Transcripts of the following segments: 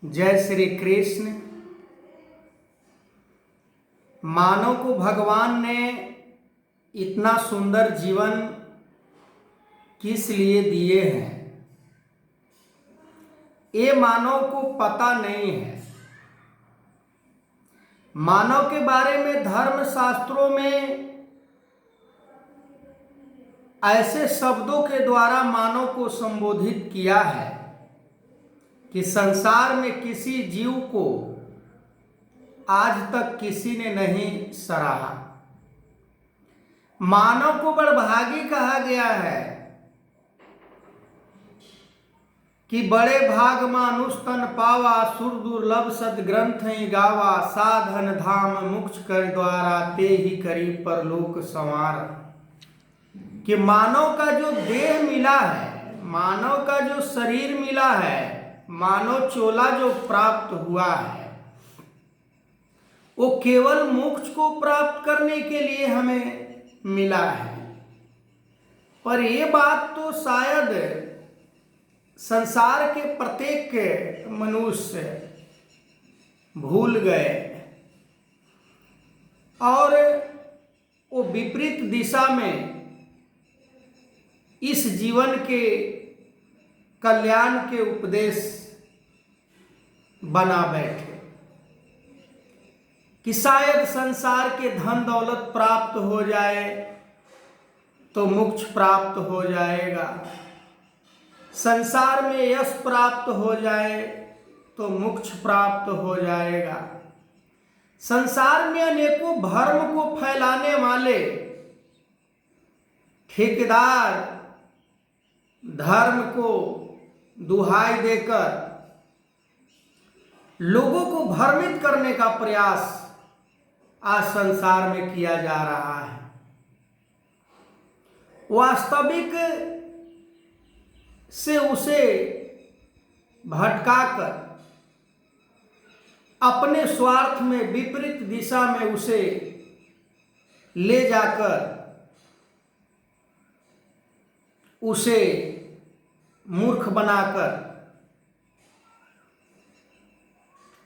जय श्री कृष्ण। मानव को भगवान ने इतना सुंदर जीवन किस लिए दिए हैं, ये मानव को पता नहीं है। मानव के बारे में धर्म शास्त्रों में ऐसे शब्दों के द्वारा मानव को संबोधित किया है कि संसार में किसी जीव को आज तक किसी ने नहीं सराहा। मानव को बड़भागी कहा गया है कि बड़े भाग मानुष तन पावा, सुर दुर्लभ सदग्रंथ ही गावा, साधन धाम मोक्ष कर द्वारा ते ही करी परलोक संवार। कि मानव का जो देह मिला है, मानव का जो शरीर मिला है, मानव चोला जो प्राप्त हुआ है, वो केवल मोक्ष को प्राप्त करने के लिए हमें मिला है। पर ये बात तो शायद संसार के प्रत्येक मनुष्य भूल गए और वो विपरीत दिशा में इस जीवन के कल्याण के उपदेश बना बैठे कि शायद संसार के धन दौलत प्राप्त हो जाए तो मोक्ष प्राप्त हो जाएगा, संसार में यश प्राप्त हो जाए तो मोक्ष प्राप्त हो जाएगा। संसार में अनेकों धर्म को फैलाने वाले ठेकेदार धर्म को दुहाई देकर लोगों को भ्रमित करने का प्रयास आज संसार में किया जा रहा है। वास्तविक से उसे भटकाकर अपने स्वार्थ में विपरीत दिशा में उसे ले जाकर उसे मूर्ख बनाकर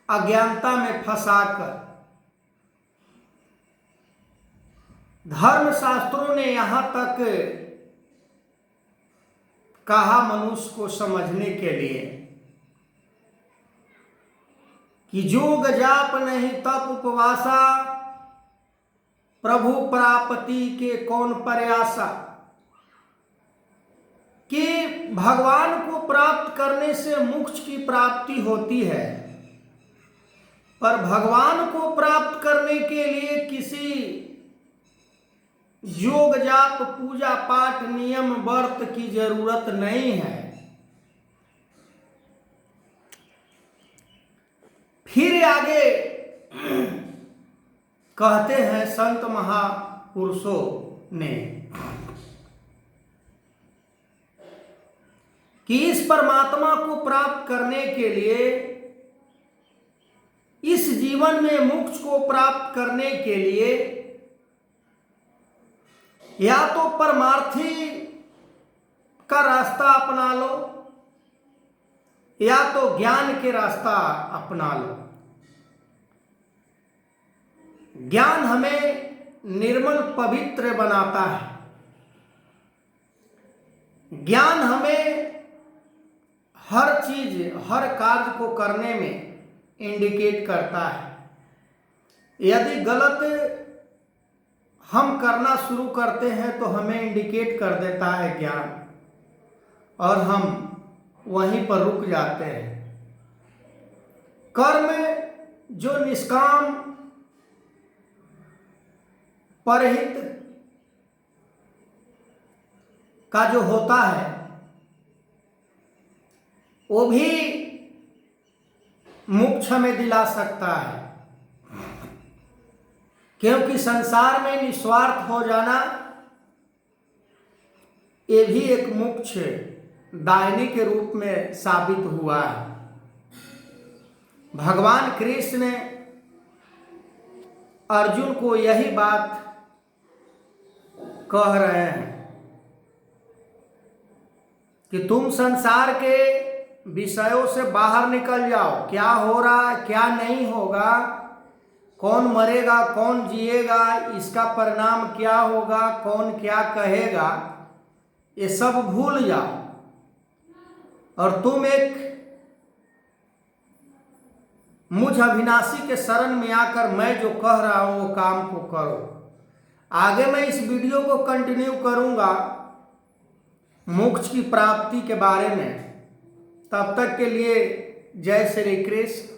अज्ञानता में फंसाकर धर्म शास्त्रों ने यहाँ तक कहा मनुष्य को समझने के लिए कि जोग जाप नहीं तप उपवासा, प्रभु प्राप्ति के कौन प्रयासा। कि भगवान को प्राप्त करने से मोक्ष की प्राप्ति होती है, पर भगवान को प्राप्त करने के लिए किसी योग जाप पूजा पाठ नियम व्रत की जरूरत नहीं है। फिर आगे कहते हैं संत महापुरुषों ने कि इस परमात्मा को प्राप्त करने के लिए, इस जीवन में मोक्ष को प्राप्त करने के लिए या तो परमार्थी का रास्ता अपना लो या तो ज्ञान के रास्ता अपना लो। ज्ञान हमें निर्मल पवित्र बनाता है, ज्ञान हमें हर चीज हर कार्य को करने में इंडिकेट करता है। यदि गलत हम करना शुरू करते हैं तो हमें इंडिकेट कर देता है ज्ञान, और हम वहीं पर रुक जाते हैं। कर्म जो निष्काम परहित का जो होता है वो भी मोक्ष हमें दिला सकता है, क्योंकि संसार में निस्वार्थ हो जाना ये भी एक मोक्ष दायिनी के रूप में साबित हुआ है। भगवान कृष्ण ने अर्जुन को यही बात कह रहे हैं कि तुम संसार के विषयों से बाहर निकल जाओ। क्या हो रहा है, क्या नहीं होगा, कौन मरेगा, कौन जिएगा, इसका परिणाम क्या होगा, कौन क्या कहेगा, ये सब भूल जाओ और तुम एक मुझ अविनाशी के शरण में आकर मैं जो कह रहा हूं वो काम को करो। आगे मैं इस वीडियो को कंटिन्यू करूंगा मोक्ष की प्राप्ति के बारे में। तब तक के लिए जय श्री कृष्ण।